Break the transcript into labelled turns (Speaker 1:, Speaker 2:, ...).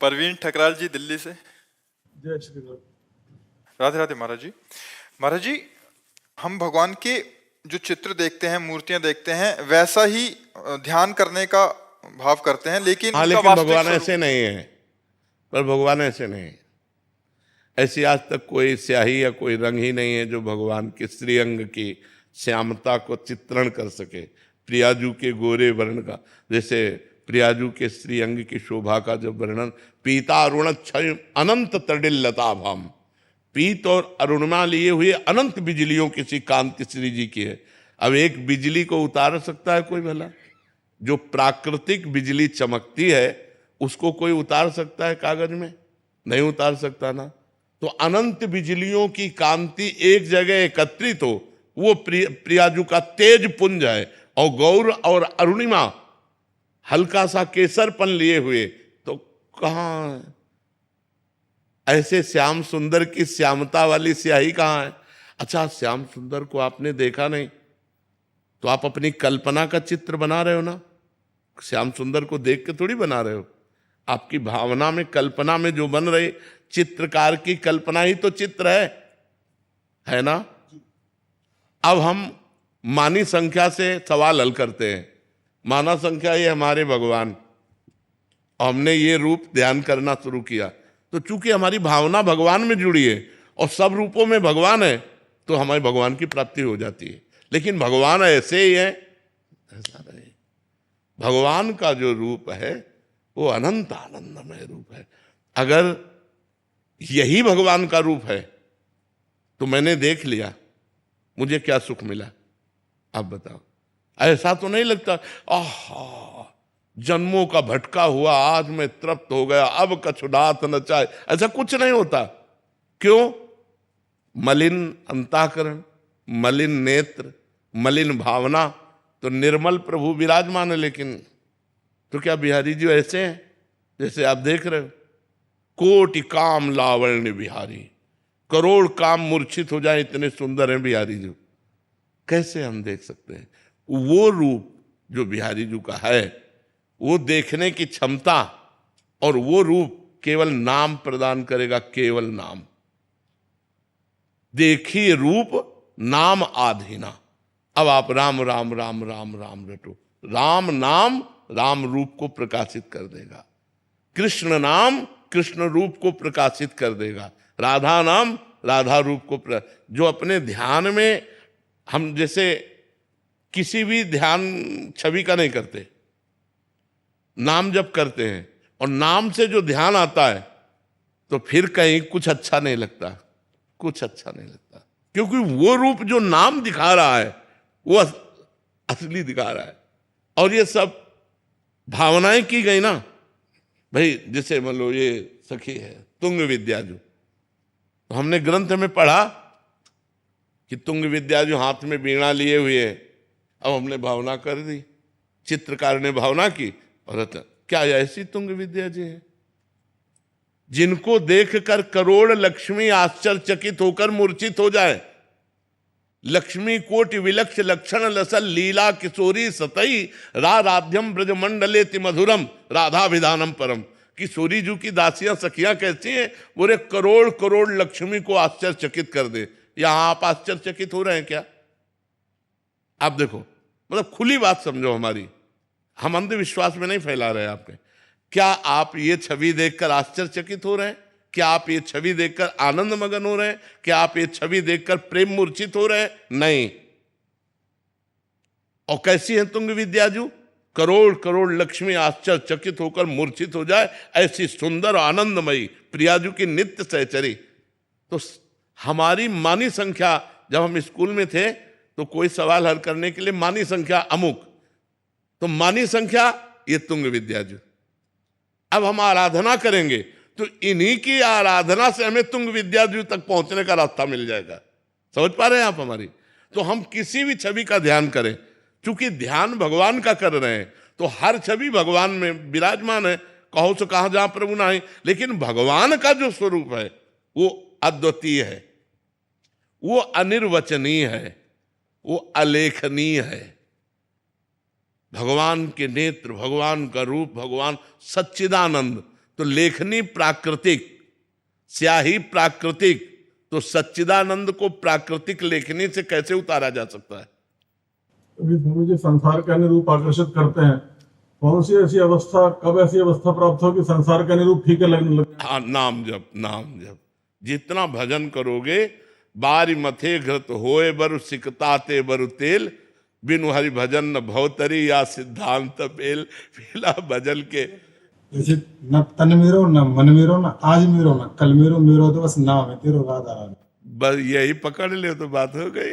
Speaker 1: परवीन ठकराल जी दिल्ली से।
Speaker 2: जय श्री राम।
Speaker 1: राधे राधे महाराज जी। महाराज जी, हम भगवान के जो चित्र देखते हैं, मूर्तियां देखते हैं, वैसा ही ध्यान करने का भाव करते हैं, लेकिन
Speaker 3: हाँ,
Speaker 1: उसका
Speaker 3: लेकिन
Speaker 1: वास्तविक
Speaker 3: भगवान
Speaker 1: स्वरूप
Speaker 3: ऐसे नहीं है। पर भगवान ऐसे नहीं है। ऐसी आज तक कोई स्याही या कोई रंग ही नहीं है जो भगवान के श्रीअंग की श्यामता को चित्रण कर सके। प्रियाजू के गोरे वर्ण का, जैसे प्रियाजू के श्रीअंग की शोभा का जब वर्णन, पीता अरुण क्षय अनंत तडिल्लता भाम, पीत और अरुणिमा लिए हुए अनंत बिजलियों की सी कांति श्री जी की है। अब एक बिजली को उतार सकता है कोई भला? जो प्राकृतिक बिजली चमकती है उसको कोई उतार सकता है कागज में? नहीं उतार सकता ना। तो अनंत बिजलियों की कांति एक जगह एकत्रित हो, वो प्रियाजू का तेज पुंज है। और गौर और अरुणिमा हल्का सा केसरपन लिए हुए, तो कहाँ है? ऐसे श्याम सुंदर की श्यामता वाली स्याही कहाँ है? अच्छा, श्याम सुंदर को आपने देखा नहीं तो आप अपनी कल्पना का चित्र बना रहे हो ना। श्याम सुंदर को देख के थोड़ी बना रहे हो। आपकी भावना में, कल्पना में जो बन रहे, चित्रकार की कल्पना ही तो चित्र है ना। अब हम मानी संख्या से सवाल हल करते हैं। माना संख्या ये हमारे भगवान, और हमने ये रूप ध्यान करना शुरू किया, तो चूंकि हमारी भावना भगवान में जुड़ी है और सब रूपों में भगवान है, तो हमारे भगवान की प्राप्ति हो जाती है। लेकिन भगवान ऐसे ही है, ऐसा नहीं। भगवान का जो रूप है वो अनंत आनंदमय रूप है। अगर यही भगवान का रूप है तो मैंने देख लिया, मुझे क्या सुख मिला? आप बताओ। ऐसा तो नहीं लगता आहा जन्मों का भटका हुआ आज मैं तृप्त हो गया, अब कछुडात न चाहे, ऐसा कुछ नहीं होता। क्यों? मलिन अंतःकरण, मलिन नेत्र, मलिन भावना, तो निर्मल प्रभु विराजमान है। लेकिन तो क्या बिहारी जी ऐसे हैं जैसे आप देख रहे हो? कोटि काम लावण्य बिहारी, करोड़ काम मूर्छित हो जाए, इतने सुंदर हैं बिहारी जी। कैसे हम देख सकते हैं? वो रूप जो बिहारी जी का है, वो देखने की क्षमता, और वो रूप केवल नाम प्रदान करेगा, केवल नाम। देखिए रूप नाम आधीना। अब आप राम राम राम राम राम रटो, राम नाम राम रूप को प्रकाशित कर देगा, कृष्ण नाम कृष्ण रूप को प्रकाशित कर देगा, राधा नाम राधा रूप को जो अपने ध्यान में हम जैसे किसी भी ध्यान छवि का नहीं करते, नाम जब करते हैं और नाम से जो ध्यान आता है, तो फिर कहीं कुछ अच्छा नहीं लगता, कुछ अच्छा नहीं लगता। क्योंकि वो रूप जो नाम दिखा रहा है वो असली दिखा रहा है। और ये सब भावनाएं की गई ना भाई। जैसे मान लो ये सखी है तुंग विद्याजू, तो हमने ग्रंथ में पढ़ा कि तुंग विद्याजू हाथ में वीणा लिए हुए है। अब हमने भावना कर दी, चित्रकार ने भावना की, और क्या ऐसी तुंग विद्या जी है जिनको देखकर करोड़ लक्ष्मी आश्चर्यचकित होकर मूर्छित हो जाए? लक्ष्मी कोटि विलक्ष लक्षण लसल लीला किशोरी सतई राध्यम ब्रज मंडलेति मधुरम राधा विधानम परम। किशोरी जी की दासियां सखियां कैसी हैं? बोले करोड़ करोड़ लक्ष्मी को आश्चर्यचकित कर दे। यहां आप आश्चर्यचकित हो रहे हैं क्या? आप देखो, मतलब खुली बात समझो हमारी, हम अंधविश्वास में नहीं फैला रहे आपके। क्या आप ये छवि देखकर आश्चर्यचकित हो रहे हैं? क्या आप ये छवि देखकर आनंद मगन हो रहे हैं? क्या आप ये छवि देखकर प्रेम मूर्छित हो रहे हैं? नहीं। और कैसी है तुंग विद्याजू? करोड़ करोड़ लक्ष्मी आश्चर्यचकित होकर मूर्छित हो जाए, ऐसी सुंदर आनंदमयी प्रियाजू की नित्य सहचरी। तो हमारी मानी संख्या, जब हम स्कूल में थे तो कोई सवाल हल करने के लिए मानी संख्या अमुक, तो मानी संख्या ये तुंग विद्याजू। अब हम आराधना करेंगे तो इन्हीं की आराधना से हमें तुंग विद्याजू तक पहुंचने का रास्ता मिल जाएगा। समझ पा रहे हैं आप हमारी? तो हम किसी भी छवि का ध्यान करें, चूंकि ध्यान भगवान का कर रहे हैं, तो हर छवि भगवान में विराजमान है। कहो सो कहा जहां प्रभु ना है। लेकिन भगवान का जो स्वरूप है वो अद्वितीय है, वो अनिर्वचनीय है, वो अलेखनीय है। भगवान के नेत्र, भगवान का रूप, भगवान सच्चिदानंद। तो तो लेखनी प्राकृतिक, स्याही प्राकृतिक, तो सच्चिदानंद को प्राकृतिक लेखनी से कैसे उतारा जा सकता है?
Speaker 2: अभी मुझे संसार के अनुरूप आकर्षित करते हैं। कौन सी ऐसी अवस्था, कब ऐसी अवस्था प्राप्त हो कि संसार के अनुरूप फीके लगने लगे?
Speaker 3: हाँ, नाम जप, नाम जप। जितना भजन करोगे, बारी मथे घृत होए बरु सिकताते बरु तेल, बिनु हरि भजन न भवतरी या सिद्धांत पेल। पीला भजन के
Speaker 4: जैसे न तन मेरो न मन मेरो न आज मेरो न कल मेरो, मेरो तो बस नाम है तेरो राधा रानी।
Speaker 3: बस यही पकड़ ले तो बात हो गई।